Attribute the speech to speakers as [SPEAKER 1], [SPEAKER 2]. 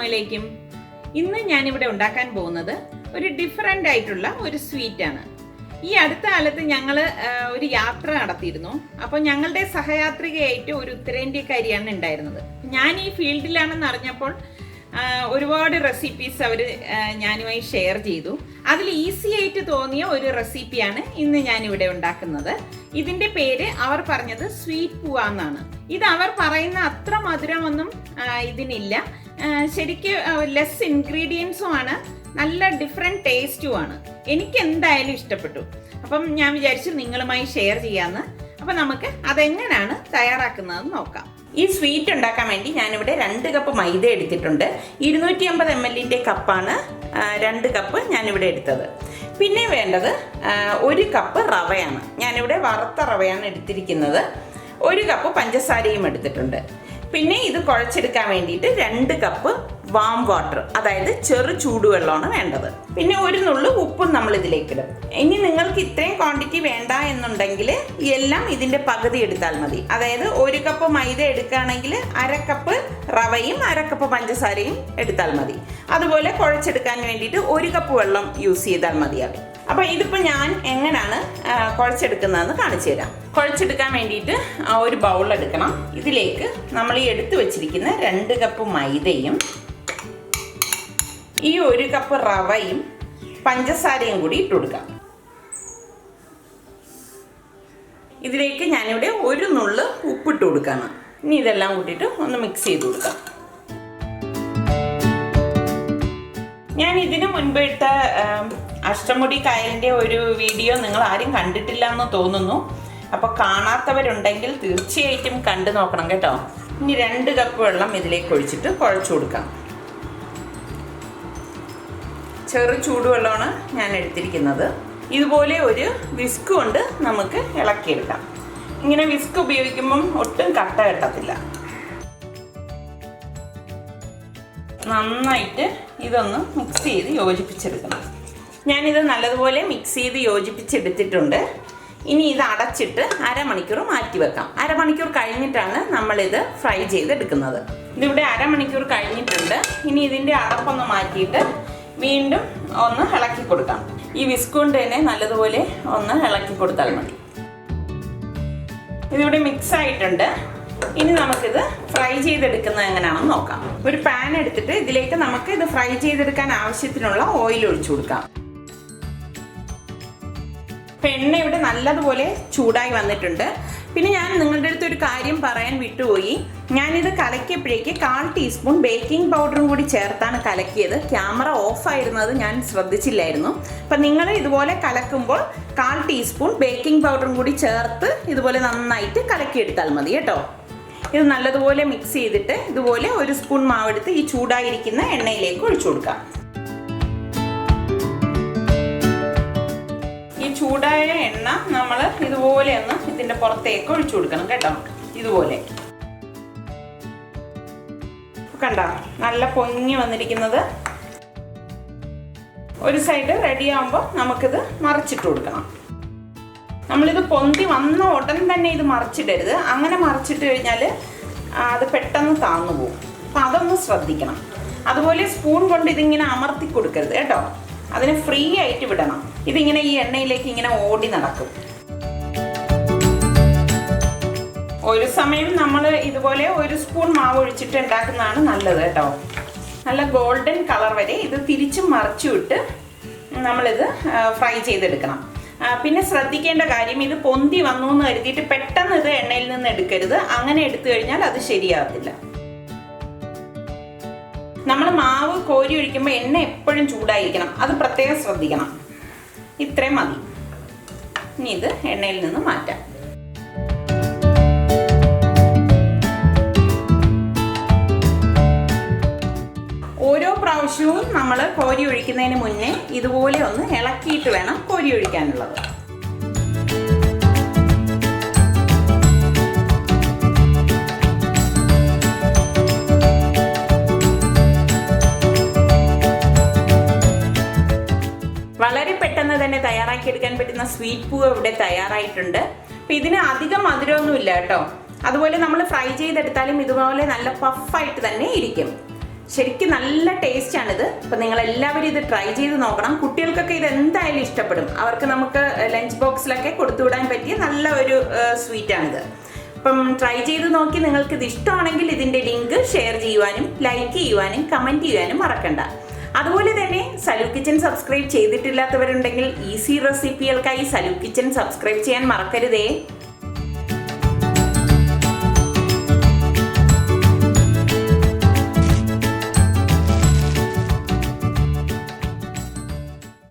[SPEAKER 1] അലൈക്കും. ഇന്ന് ഞാനിവിടെ ഉണ്ടാക്കാൻ പോകുന്നത് ഒരു ഡിഫറെൻ്റ് ആയിട്ടുള്ള ഒരു സ്വീറ്റാണ്. ഈ അടുത്ത കാലത്ത് ഞങ്ങൾ ഒരു യാത്ര നടത്തിയിരുന്നു. അപ്പോൾ ഞങ്ങളുടെ സഹയാത്രികയായിട്ട് ഒരു ഉത്തരേന്ത്യക്കാരിയാണ് ഉണ്ടായിരുന്നത്. ഞാൻ ഈ ഫീൽഡിലാണെന്ന് അറിഞ്ഞപ്പോൾ ഒരുപാട് റെസിപ്പീസ് അവർ ഞാനുമായി ഷെയർ ചെയ്തു. അതിൽ ഈസി ആയിട്ട് തോന്നിയ ഒരു റെസിപ്പിയാണ് ഇന്ന് ഞാനിവിടെ ഉണ്ടാക്കുന്നത്. ഇതിൻ്റെ പേര് അവർ പറഞ്ഞത് സ്വീറ്റ് പൂവ എന്നാണ്. ഇത് അവർ പറയുന്ന അത്ര മധുരമൊന്നും ഇതിനില്ല. ശരിക്കും ലെസ് ഇൻഗ്രീഡിയൻസും ആണ്, നല്ല ഡിഫറെൻറ്റ് ടേസ്റ്റുമാണ്. എനിക്ക് എന്തായാലും ഇഷ്ടപ്പെട്ടു. അപ്പം ഞാൻ വിചാരിച്ചു നിങ്ങളുമായി ഷെയർ ചെയ്യാമെന്ന്. അപ്പം നമുക്ക് അതെങ്ങനെയാണ് തയ്യാറാക്കുന്നതെന്ന് നോക്കാം. ഈ സ്വീറ്റ് ഉണ്ടാക്കാൻ വേണ്ടി ഞാനിവിടെ 2 കപ്പ് മൈദ എടുത്തിട്ടുണ്ട്. 250 ml കപ്പാണ് 2 കപ്പ് ഞാനിവിടെ എടുത്തത്. പിന്നെ വേണ്ടത് 1 കപ്പ് റവയാണ്. ഞാനിവിടെ വറുത്ത റവയാണ് എടുത്തിരിക്കുന്നത്. 1 കപ്പ് പഞ്ചസാരയും എടുത്തിട്ടുണ്ട്. പിന്നെ ഇത് കുഴച്ചെടുക്കാൻ വേണ്ടിയിട്ട് 2 കപ്പ് വാം വാട്ടർ, അതായത് ചെറു ചൂടുവെള്ളമാണ് വേണ്ടത്. പിന്നെ 1 നുള്ളു ഉപ്പും നമ്മൾ ഇതിലേക്ക് ഇടും. ഇനി നിങ്ങൾക്ക് ഇത്രയും ക്വാണ്ടിറ്റി വേണ്ട എന്നുണ്ടെങ്കിൽ എല്ലാം ഇതിൻ്റെ പകുതി എടുത്താൽ മതി. അതായത് 1 കപ്പ് മൈദ എടുക്കുകയാണെങ്കിൽ 1/2 കപ്പ് റവയും 1/2 കപ്പ് പഞ്ചസാരയും എടുത്താൽ മതി. അതുപോലെ കുഴച്ചെടുക്കാൻ വേണ്ടിയിട്ട് 1 കപ്പ് വെള്ളം യൂസ് ചെയ്താൽ മതിയാകും. അപ്പോൾ ഇതിപ്പോൾ ഞാൻ എങ്ങനെയാണ് കുഴച്ചെടുക്കുന്നതെന്ന് കാണിച്ചു തരാം. കുഴച്ചെടുക്കാൻ വേണ്ടിയിട്ട് ഒരു ബൗൾ എടുക്കണം. ഇതിലേക്ക് നമ്മൾ ഈ എടുത്തു വെച്ചിരിക്കുന്ന 2 കപ്പ് മൈദയും ഈ 1 കപ്പ് റവയും പഞ്ചസാരയും കൂടി ഇട്ട് കൊടുക്കാം. ഇതിലേക്ക് ഞാനിവിടെ 1 നുള്ളു ഉപ്പിട്ട് കൊടുക്കണം. ഇനി ഇതെല്ലാം കൂട്ടിയിട്ട് ഒന്ന് മിക്സ് ചെയ്ത് കൊടുക്കാം. ഞാൻ ഇതിനു മുൻപ് ഇട്ട അഷ്ടമുടി കായലിൻ്റെ ഒരു വീഡിയോ നിങ്ങൾ ആരും കണ്ടിട്ടില്ല എന്ന് തോന്നുന്നു. അപ്പോൾ കാണാത്തവരുണ്ടെങ്കിൽ തീർച്ചയായിട്ടും കണ്ടു നോക്കണം കേട്ടോ. ഇനി 2 കപ്പ് വെള്ളം ഇതിലേക്ക് ഒഴിച്ചിട്ട് കുഴച്ചു കൊടുക്കാം. ചെറു ചൂടുവെള്ളമാണ് ഞാൻ എടുത്തിരിക്കുന്നത്. ഇതുപോലെ ഒരു വിസ്ക് കൊണ്ട് നമുക്ക് ഇളക്കിയെടുക്കാം. ഇങ്ങനെ വിസ്ക് ഉപയോഗിക്കുമ്പം ഒട്ടും കട്ട കെട്ടത്തില്ല. നന്നായിട്ട് ഇതൊന്ന് മിക്സ് ചെയ്ത് യോജിപ്പിച്ചെടുക്കണം. ഞാനിത് നല്ലതുപോലെ മിക്സ് ചെയ്ത് യോജിപ്പിച്ചെടുത്തിട്ടുണ്ട്. ഇനി ഇത് അടച്ചിട്ട് 1/2 മണിക്കൂർ മാറ്റി വെക്കാം. 1/2 മണിക്കൂർ കഴിഞ്ഞിട്ടാണ് നമ്മളിത് ഫ്രൈ ചെയ്തെടുക്കുന്നത്. ഇതിവിടെ 1/2 മണിക്കൂർ കഴിഞ്ഞിട്ടുണ്ട്. ഇനി ഇതിൻ്റെ അടപ്പൊന്ന് മാറ്റിയിട്ട് വീണ്ടും ഒന്ന് ഇളക്കി കൊടുക്കാം. ഈ വിസ്ക് കൊണ്ട് തന്നെ നല്ലതുപോലെ ഒന്ന് ഇളക്കി കൊടുത്താൽ മതി. ഇതിവിടെ മിക്സ് ആയിട്ടുണ്ട്. ഇനി നമുക്കിത് ഫ്രൈ ചെയ്തെടുക്കുന്നത് എങ്ങനെയാണെന്ന് നോക്കാം. ഒരു പാൻ എടുത്തിട്ട് ഇതിലേക്ക് നമുക്ക് ഇത് ഫ്രൈ ചെയ്തെടുക്കാൻ ആവശ്യത്തിനുള്ള ഓയിൽ ഒഴിച്ചു കൊടുക്കാം. എണ്ണ ഇവിടെ നല്ലതുപോലെ ചൂടായി വന്നിട്ടുണ്ട്. പിന്നെ ഞാൻ നിങ്ങളുടെ അടുത്ത് ഒരു കാര്യം പറയാൻ വിട്ടുപോയി. ഞാനിത് കലക്കിയപ്പോഴേക്ക് 1/4 ടീസ്പൂൺ ബേക്കിംഗ് പൗഡറും കൂടി ചേർത്താണ് കലക്കിയത്. ക്യാമറ ഓഫായിരുന്നത് ഞാൻ ശ്രദ്ധിച്ചില്ലായിരുന്നു. അപ്പം നിങ്ങൾ ഇതുപോലെ കലക്കുമ്പോൾ 1/4 ടീസ്പൂൺ ബേക്കിംഗ് പൗഡറും കൂടി ചേർത്ത് ഇതുപോലെ നന്നായിട്ട് കലക്കിയെടുത്താൽ മതി കേട്ടോ. ഇത് നല്ലതുപോലെ മിക്സ് ചെയ്തിട്ട് ഇതുപോലെ 1 സ്പൂൺ മാവെടുത്ത് ഈ ചൂടായിരിക്കുന്ന എണ്ണയിലേക്ക് ഒഴിച്ചു കൊടുക്കാം. ഈ ചൂടായ എണ്ണ നമ്മൾ ഇതുപോലെ ഒന്ന് ഇതിൻ്റെ പുറത്തേക്ക് ഒഴിച്ചു കൊടുക്കണം കേട്ടോ. ഇതുപോലെ കണ്ടോ, നല്ല പൊങ്ങി വന്നിരിക്കുന്നത്. ഒരു സൈഡ് റെഡി ആകുമ്പോൾ നമുക്കിത് മറിച്ചിട്ട് കൊടുക്കണം. നമ്മളിത് പൊന്തി വന്ന ഉടൻ തന്നെ ഇത് മറിച്ചിടരുത്. അങ്ങനെ മറിച്ചിട്ട് കഴിഞ്ഞാൽ അത് പെട്ടെന്ന് താന്നു പോകും. അപ്പം അതൊന്ന് ശ്രദ്ധിക്കണം. അതുപോലെ സ്പൂൺ കൊണ്ട് ഇതിങ്ങനെ അമർത്തി കൊടുക്കരുത് കേട്ടോ. അതിനെ ഫ്രീ ആയിട്ട് വിടണം. ഇതിങ്ങനെ ഈ എണ്ണയിലേക്ക് ഇങ്ങനെ ഓടി നടക്കും. ഒരു സമയം നമ്മൾ ഇതുപോലെ 1 സ്പൂൺ മാവ് ഒഴിച്ചിട്ട് ഉണ്ടാക്കുന്നതാണ് നല്ലത് കേട്ടോ. നല്ല ഗോൾഡൻ കളർ വരെ ഇത് തിരിച്ചും മറിച്ചു വിട്ട് നമ്മളിത് ഫ്രൈ ചെയ്തെടുക്കണം. പിന്നെ ശ്രദ്ധിക്കേണ്ട കാര്യം, ഇത് പൊന്തി വന്നു എന്ന് കരുതിയിട്ട് പെട്ടെന്ന് ഇത് എണ്ണയിൽ നിന്ന് എടുക്കരുത്. അങ്ങനെ എടുത്തു കഴിഞ്ഞാൽ അത് ശരിയാകത്തില്ല. നമ്മൾ മാവ് കോരി ഒഴിക്കുമ്പോൾ എണ്ണ എപ്പോഴും ചൂടായിരിക്കണം. അത് പ്രത്യേകം ശ്രദ്ധിക്കണം. ഇത്രയും മതി. ഇനി ഇത് എണ്ണയിൽ നിന്ന് മാറ്റാം. ഓരോ പ്രാവശ്യവും നമ്മൾ കോരി ഒഴിക്കുന്നതിന് മുന്നേ ഇതുപോലെ ഒന്ന് ഇളക്കിയിട്ട് വേണം കോരി ഒഴിക്കാനുള്ളത്. വളരെ പെട്ടെന്ന് തന്നെ തയ്യാറാക്കിയെടുക്കാൻ പറ്റുന്ന സ്വീറ്റ് പൂവ് ഇവിടെ തയ്യാറായിട്ടുണ്ട്. അപ്പം ഇതിന് അധികം മധുരമൊന്നുമില്ല കേട്ടോ. അതുപോലെ നമ്മൾ ഫ്രൈ ചെയ്തെടുത്താലും ഇതുപോലെ നല്ല പഫായിട്ട് തന്നെ ഇരിക്കും. ശരിക്കും നല്ല ടേസ്റ്റ് ആണിത്. അപ്പം നിങ്ങൾ എല്ലാവരും ഇത് ട്രൈ ചെയ്ത് നോക്കണം. കുട്ടികൾക്കൊക്കെ ഇത് എന്തായാലും ഇഷ്ടപ്പെടും. അവർക്ക് നമുക്ക് ലഞ്ച് ബോക്സിലൊക്കെ കൊടുത്തുവിടാൻ പറ്റിയ നല്ല ഒരു സ്വീറ്റാണിത്. അപ്പം ട്രൈ ചെയ്ത് നോക്കി നിങ്ങൾക്ക് ഇത് ഇഷ്ടമാണെങ്കിൽ ഇതിൻ്റെ ലിങ്ക് ഷെയർ ചെയ്യുവാനും ലൈക്ക് ചെയ്യുവാനും കമൻറ്റ് ചെയ്യാനും മറക്കണ്ട. അതുപോലെ തന്നെ സലു കിച്ചൻ സബ്സ്ക്രൈബ് ചെയ്തിട്ടില്ലാത്തവരുണ്ടെങ്കിൽ ഈസി റെസിപ്പികൾക്കായി സലു കിച്ചൻ സബ്സ്ക്രൈബ് ചെയ്യാൻ മറക്കരുതേ.